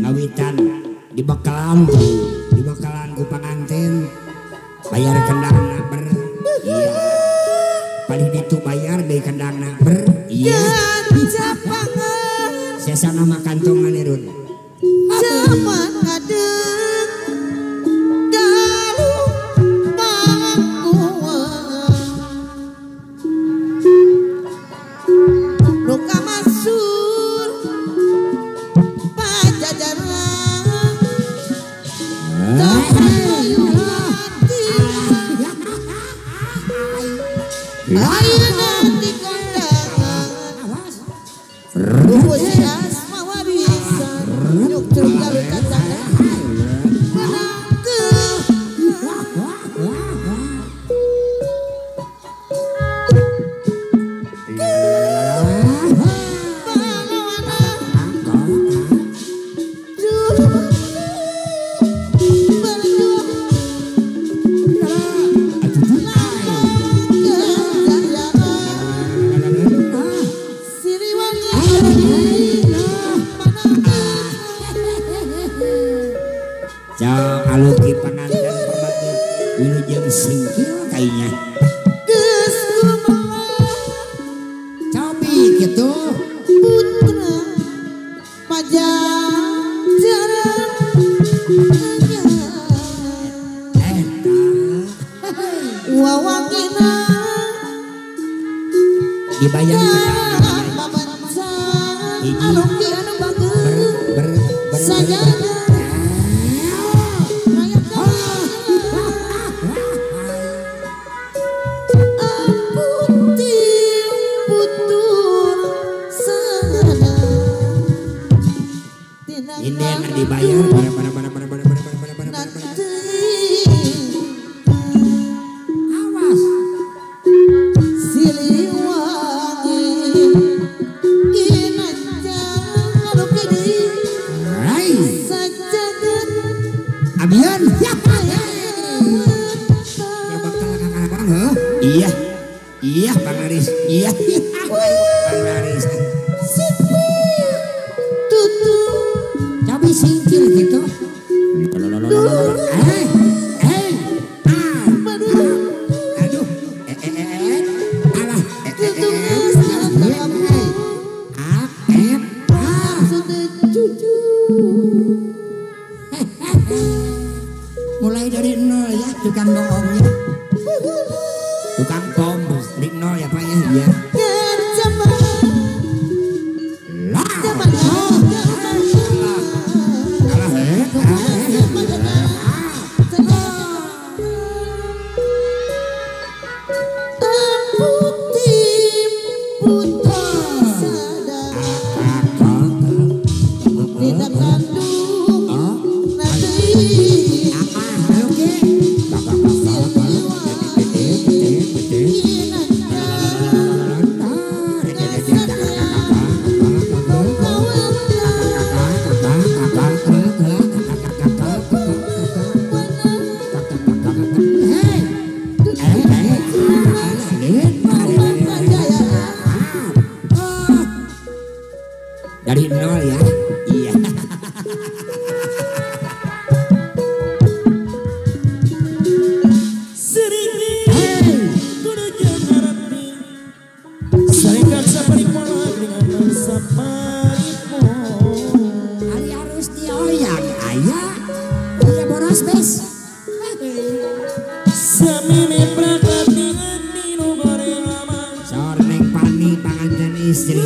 ngawitan dibakalan ku panganten bayar kendangna ber iya paling itu bayar dari kendangna ber iya sesa nama kantongan irun zaman ngadeng galuh pangkuan luka masur pajajaran ayo nanti kondangan rumus asma warisan yuk tergalu kacang menangke aluki panganten permati wilujeng singkil kayaknya geus kumaha cobi gitu putra pajajaran wawangina dibayar aluki anu bageus sajana ini yang dibayar awas Siliwangi kinanjang aduh deui sajagat abian ya bakal kakak-kakak iya iya Bang Aris iya Bang Aris tutu cabai singkil gitu aduh alah mulai dari nol ya tukang bohongnya tukang pom dari nol ya Pak ya iya dari nol ya iya hari harus dioyang ayah iya boros bes samine prakati ninu goreng lama sor neng pani panganten istri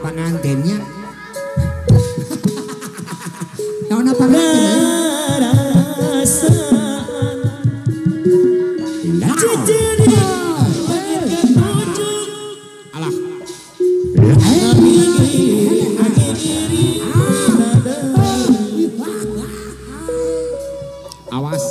pengantinnya nona pengantinnya alah awas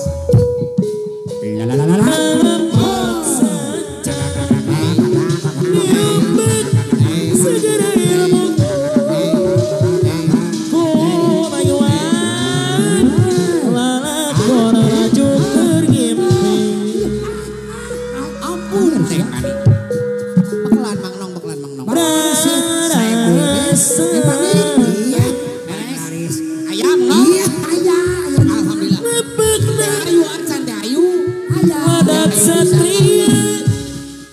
satria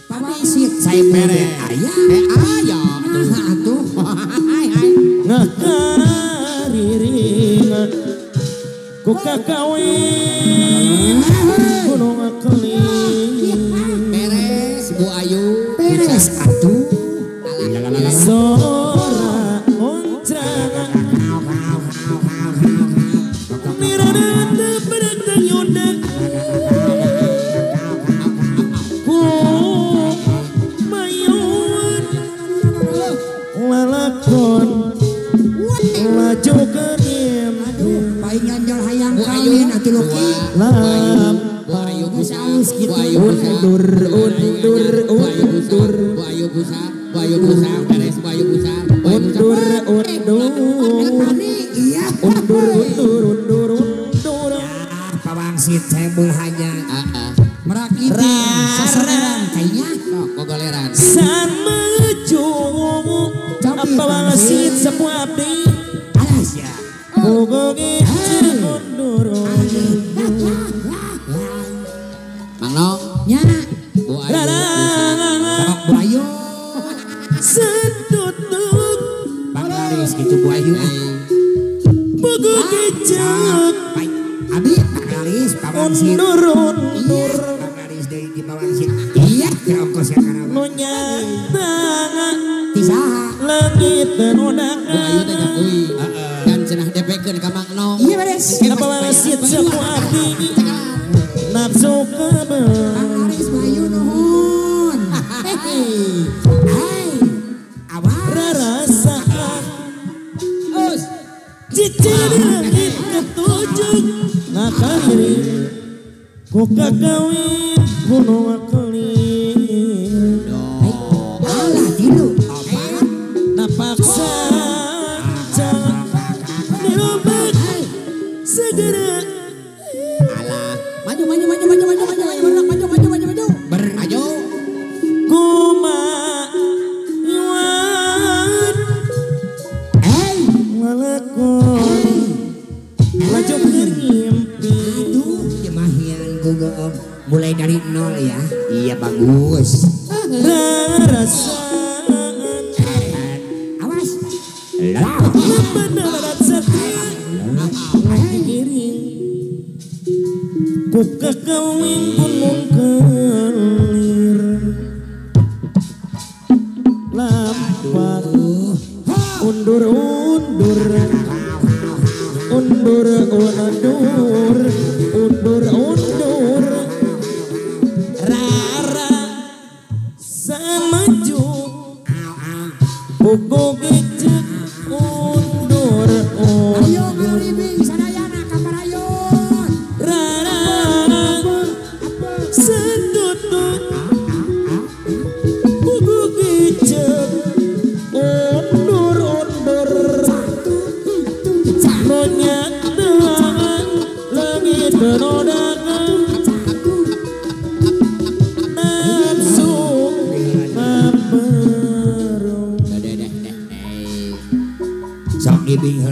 Pamasit saya mere ayah. Ayo. Atuh. ngakariringan ku kakawin gunung keling Beres Bu Ayu. Beres atuh. sora oncangan nirana berenang yondak ku mayuan lalakon laju kenim Paingan jol hayang kawin atuh Luki. lam Bu Ayu busa. Saus gitu. Bu Ayu busa. undur Bu Ayu busa. Bu Ayu busa. Bu Ayu busa. Beres Bu Ayu busa. Bu Ayu busa. undur Iya. undur Ah, pawangsit saya hanya merakit Rara. seseran kayaknya. Oh, kogoleran. sama jowo apa wasit sebuah abdi Alas ya. pogoge undur Mang Nong. Nya. Bu Ayu. Sok Bu Ayu. seduduk Bang Laris gitu Bu Ayu. pogoge jak Baik. Abi Bang Laris pawangsit. undur Iya. Bang Laris dari di pawangsit. Iya. Kira ongkos ya karena nunya tangan tisaha. langit dan Bu Ayu teh jakui. Dan cenah DP-keun ka Mang Nong. Iya beres. apa wasit sebuah abdi nafsu keber Bang Laris Bu Ayu nuhun. Hai. Awas. rasa Us. cicir langit ketujuh ngakari ku kakawin gunung keling Alah tilu. Apa? napaksa jangan dirobek segera Alah. Maju maju maju maju maju maju maju maju maju maju maju maju. Ayo. kuma iwan Hey. malakon laju ngimpi Aduh, jemahian gugong. Mulai dari nol ya. Iya bagus. rasaan Awas. Lah. beneran satria giring ku kakawin gunung kelir lampat undur rara san maju buku gecek undur Ayo ngalibing sadayana kamarayun. rara seduduk buku gecek undur nonyak dengan langit benodakan nafsu maperung Sok ibing